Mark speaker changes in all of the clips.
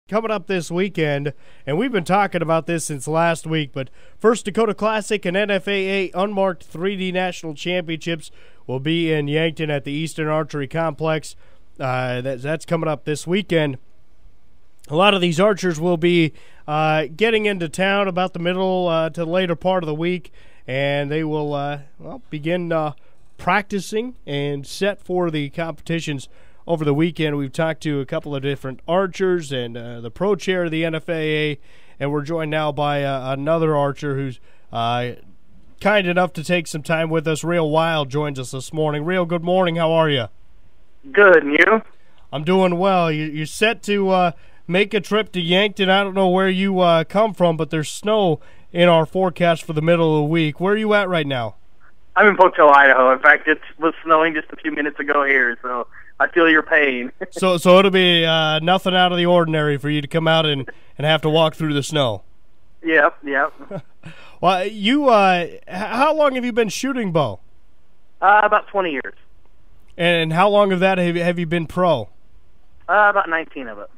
Speaker 1: coming up this weekend, and we've been talking about this since last week, but First Dakota Classic and NFAA Unmarked 3D National Championships will be in Yankton at the Eastern Archery Complex. That's coming up this weekend. A lot of these archers will be getting into town about the middle to the later part of the week, and they will begin practicing and set for the competitions over the weekend. We've talked to a couple of different archers and the pro chair of the NFAA, and we're joined now by another archer who's kind enough to take some time with us. Reo Wilde joins us this morning. Reo, good morning. How are you?
Speaker 2: Good, and you?
Speaker 1: I'm doing well. You're set to make a trip to Yankton. I don't know where you come from, but there's snow in our forecast for the middle of the week. Where are you at right now?
Speaker 2: I'm in Pocatello, Idaho. In fact, it was snowing just a few minutes ago here, so I feel your pain.
Speaker 1: So it'll be nothing out of the ordinary for you to come out and have to walk through the snow.
Speaker 2: Yep.
Speaker 1: Well, you how long have you been shooting bow?
Speaker 2: About 20 years.
Speaker 1: And how long of that have you been pro?
Speaker 2: About 19 of it.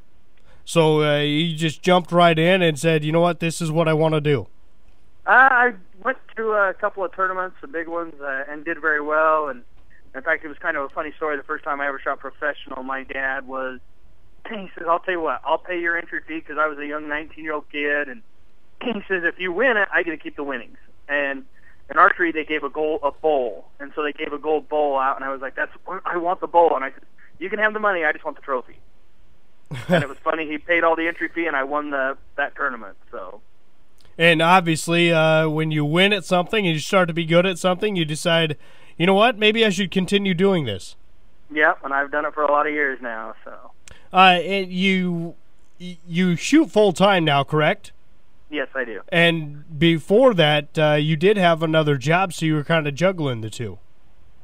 Speaker 1: So you just jumped right in and said, you know what, this is what I want to do.
Speaker 2: I went to a couple of tournaments, the big ones, and did very well. And in fact, it was kind of a funny story. The first time I ever shot professional, my dad he says, I'll tell you what, I'll pay your entry fee because I was a young 19-year-old kid. And he says, if you win it, I get to keep the winnings. And in archery, they gave a bowl. And so they gave a gold bowl out, and I was like, I want the bowl. And I said, you can have the money, I just want the trophy. And it was funny, he paid all the entry fee, and I won that tournament. So.
Speaker 1: And obviously, when you win at something and you start to be good at something, you decide, you know what, maybe I should continue doing this.
Speaker 2: Yep, and I've done it for a lot of years now. So.
Speaker 1: And you shoot full-time now, correct?
Speaker 2: Yes, I do.
Speaker 1: And before that, you did have another job, so you were kind of juggling the two.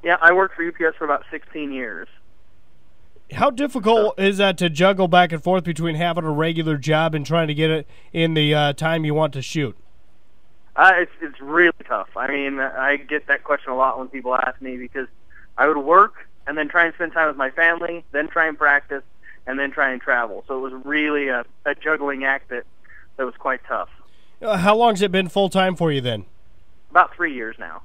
Speaker 2: Yeah, I worked for UPS for about 16 years.
Speaker 1: How difficult is that to juggle back and forth between having a regular job and trying to get it in the time you want to shoot?
Speaker 2: It's really tough. I mean, I get that question a lot when people ask me because I would work and then try and spend time with my family, then try and practice, and then try and travel. So it was really a juggling act that was quite tough.
Speaker 1: How long has it been full-time for you then?
Speaker 2: About 3 years now.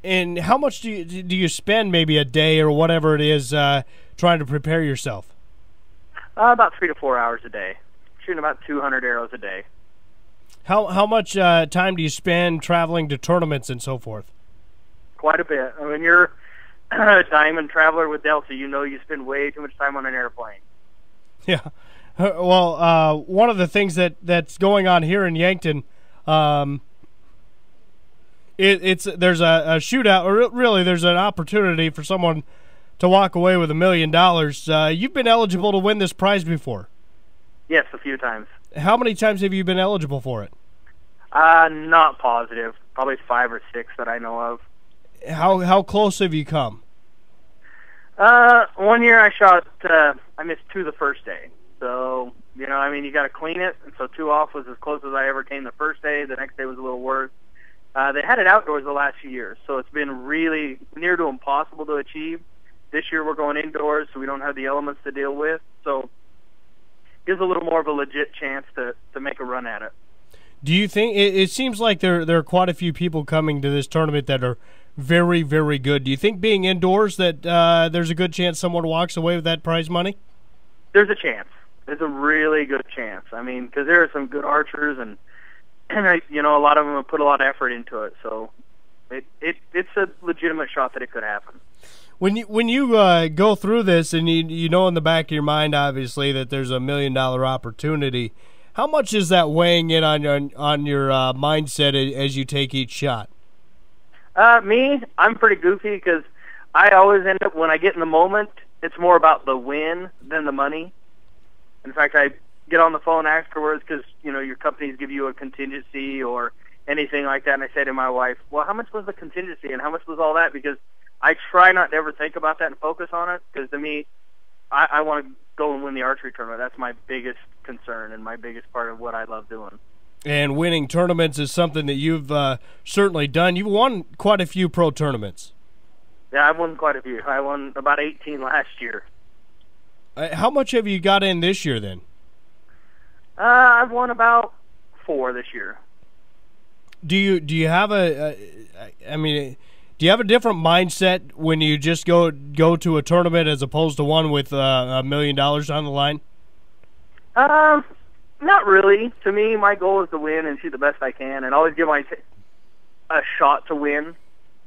Speaker 1: And how much do you spend maybe a day or whatever it is trying to prepare yourself?
Speaker 2: About 3 to 4 hours a day. Shooting about 200 arrows a day.
Speaker 1: How much time do you spend traveling to tournaments and so forth?
Speaker 2: Quite a bit. When you're a diamond traveler with Delta, you know you spend way too much time on an airplane.
Speaker 1: Yeah. Well, one of the things that's going on here in Yankton, there's a shootout, or really there's an opportunity for someone to walk away with $1 million. You've been eligible to win this prize before.
Speaker 2: Yes, a few times.
Speaker 1: How many times have you been eligible for it?
Speaker 2: Not positive. Probably 5 or 6 that I know of.
Speaker 1: How close have you come?
Speaker 2: 1 year I shot, I missed 2 the first day. So, you got to clean it. And so 2 off was as close as I ever came the first day. The next day was a little worse. They had it outdoors the last few years, so it's been really near to impossible to achieve. This year we're going indoors, so we don't have the elements to deal with. So it gives a little more of a legit chance to make a run at it.
Speaker 1: Do you think it seems like there are quite a few people coming to this tournament that are very, very good? Do you think being indoors that there's a good chance someone walks away with that prize money?
Speaker 2: There's a chance. There's a really good chance. I mean, because there are some good archers, and a lot of them have put a lot of effort into it. So it's a legitimate shot that it could happen.
Speaker 1: When you go through this, and you know in the back of your mind, obviously, that there's $1 million opportunity, how much is that weighing in on your mindset as you take each shot?
Speaker 2: I'm pretty goofy because I always end up, when I get in the moment, it's more about the win than the money. In fact, I get on the phone afterwards because, your companies give you a contingency or anything like that, and I say to my wife, well, how much was the contingency and how much was all that? Because I try not to ever think about that and focus on it because, to me, I want to go and win the archery tournament. That's my biggest concern and my biggest part of what I love doing.
Speaker 1: And winning tournaments is something that you've certainly done. You've won quite a few pro tournaments.
Speaker 2: Yeah, I've won quite a few. I won about 18 last year.
Speaker 1: How much have you got in this year then?
Speaker 2: I've won about 4 this year.
Speaker 1: Do you have do you have a different mindset when you just go to a tournament as opposed to one with $1 million on the line?
Speaker 2: Not really. To me, my goal is to win and shoot the best I can, and always give a shot to win.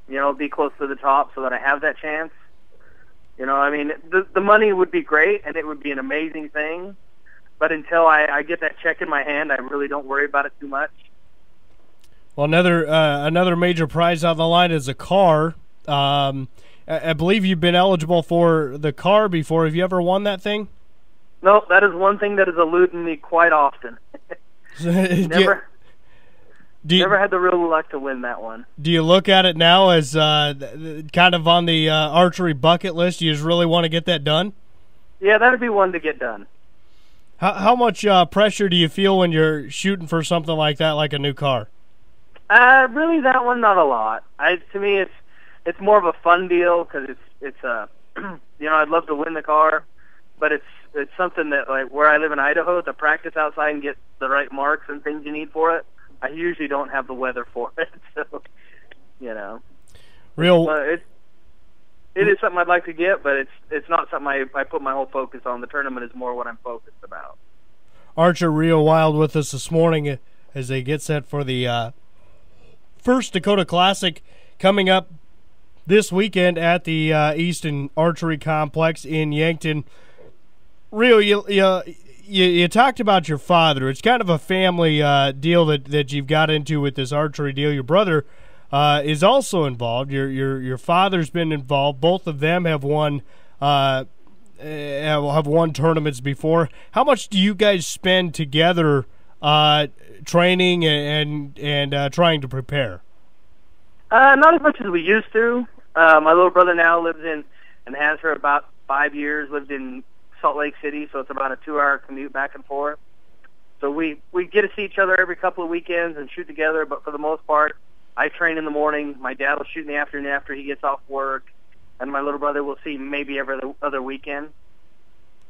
Speaker 2: Be close to the top so that I have that chance. The money would be great, and it would be an amazing thing. But until I get that check in my hand, I really don't worry about it too much.
Speaker 1: Well, another major prize on the line is a car. I believe you've been eligible for the car before. Have you ever won that thing?
Speaker 2: No, that is one thing that is eluding me quite often. Never had the real luck to win that one.
Speaker 1: Do you look at it now as kind of on the archery bucket list? You just really want to get that done?
Speaker 2: Yeah, that'd be one to get done.
Speaker 1: How much pressure do you feel when you're shooting for something like that, like a new car?
Speaker 2: Really, that one, not a lot. To me, it's more of a fun deal because it's I'd love to win the car, but it's something that, like, where I live in Idaho, to practice outside and get the right marks and things you need for it, I usually don't have the weather for it. So, it is something I'd like to get, but it's not something I put my whole focus on. The tournament is more what I'm focused about.
Speaker 1: Archer Reo Wilde with us this morning as they get set for the First Dakota Classic coming up this weekend at the Easton Archery Complex in Yankton. Reo, you talked about your father. It's kind of a family deal that you've got into with this archery deal. Your brother is also involved. Your father's been involved. Both of them have won tournaments before. How much do you guys spend together training and trying to prepare?
Speaker 2: Not as much as we used to. My little brother now lives in, and has for about 5 years, lived in Salt Lake City, so it's about a 2-hour commute back and forth. So we get to see each other every couple of weekends and shoot together, but for the most part, I train in the morning. My dad will shoot in the afternoon after he gets off work, and my little brother will see maybe every other weekend.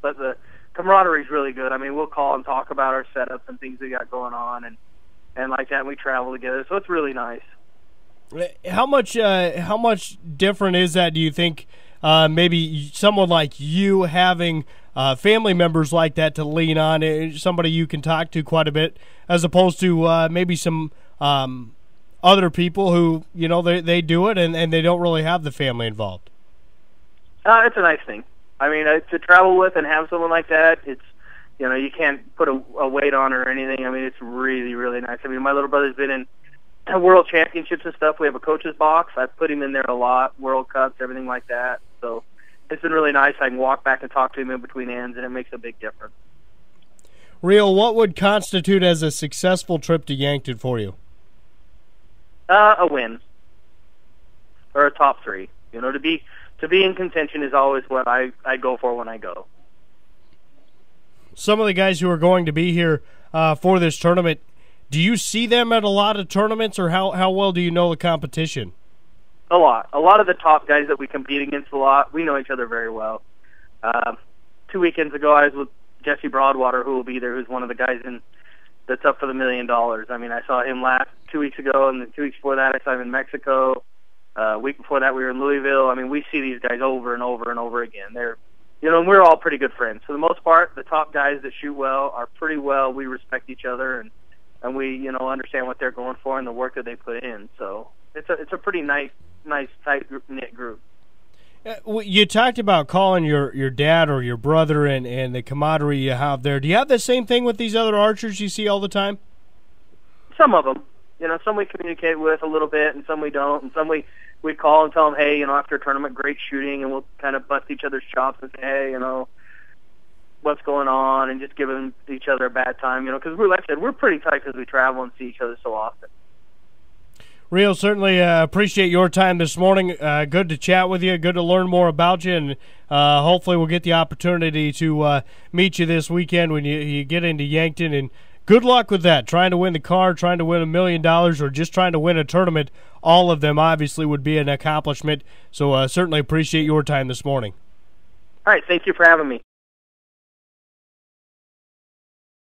Speaker 2: But the camaraderie is really good. I mean, we'll call and talk about our setups and things we got going on, and like that, and we travel together, so it's really nice.
Speaker 1: How much different is that, do you think, maybe someone like you having family members like that to lean on, somebody you can talk to quite a bit, as opposed to maybe some other people who, they do it and they don't really have the family involved?
Speaker 2: It's a nice thing. I mean, to travel with and have someone like that, it's, you can't put a weight on or anything. I mean, it's really, really nice. I mean, my little brother's been in World Championships and stuff. We have a coach's box. I've put him in there a lot, World Cups, everything like that. So it's been really nice. I can walk back and talk to him in between ends, and it makes a big difference.
Speaker 1: Reo, what would constitute as a successful trip to Yankton for you?
Speaker 2: A win. Or a top 3. To be in contention is always what I go for when I go. Some
Speaker 1: of the guys who are going to be here for this tournament, do you see them at a lot of tournaments, or how well do you know the competition?
Speaker 2: A lot. A lot of the top guys that we compete against a lot, we know each other very well. 2 weekends ago, I was with Jesse Broadwater, who will be there, who's one of the guys that's up for the $1 million. I mean, I saw him 2 weeks ago, and then 2 weeks before that, I saw him in Mexico. A week before that, we were in Louisville. I mean, we see these guys over and over and over again. They're, and we're all pretty good friends. For the most part, the top guys that shoot well are pretty well. We respect each other, and we, understand what they're going for and the work that they put in. So it's a pretty nice, tight-knit group.
Speaker 1: You talked about calling your dad or your brother and the camaraderie you have there. Do you have the same thing with these other archers you see all the time?
Speaker 2: Some of them. Some we communicate with a little bit, and some we don't, and some we call and tell them, hey, after a tournament, great shooting, and we'll kind of bust each other's chops and say, hey, what's going on, and just giving each other a bad time, because like I said, we're pretty tight because we travel and see each other so often.
Speaker 1: Reo, certainly appreciate your time this morning. Good to chat with you, good to learn more about you, and hopefully we'll get the opportunity to meet you this weekend when you get into Yankton, and good luck with that. Trying to win the car, trying to win $1 million, or just trying to win a tournament, all of them obviously would be an accomplishment, so certainly appreciate your time this morning.
Speaker 2: All right, thank you for having me.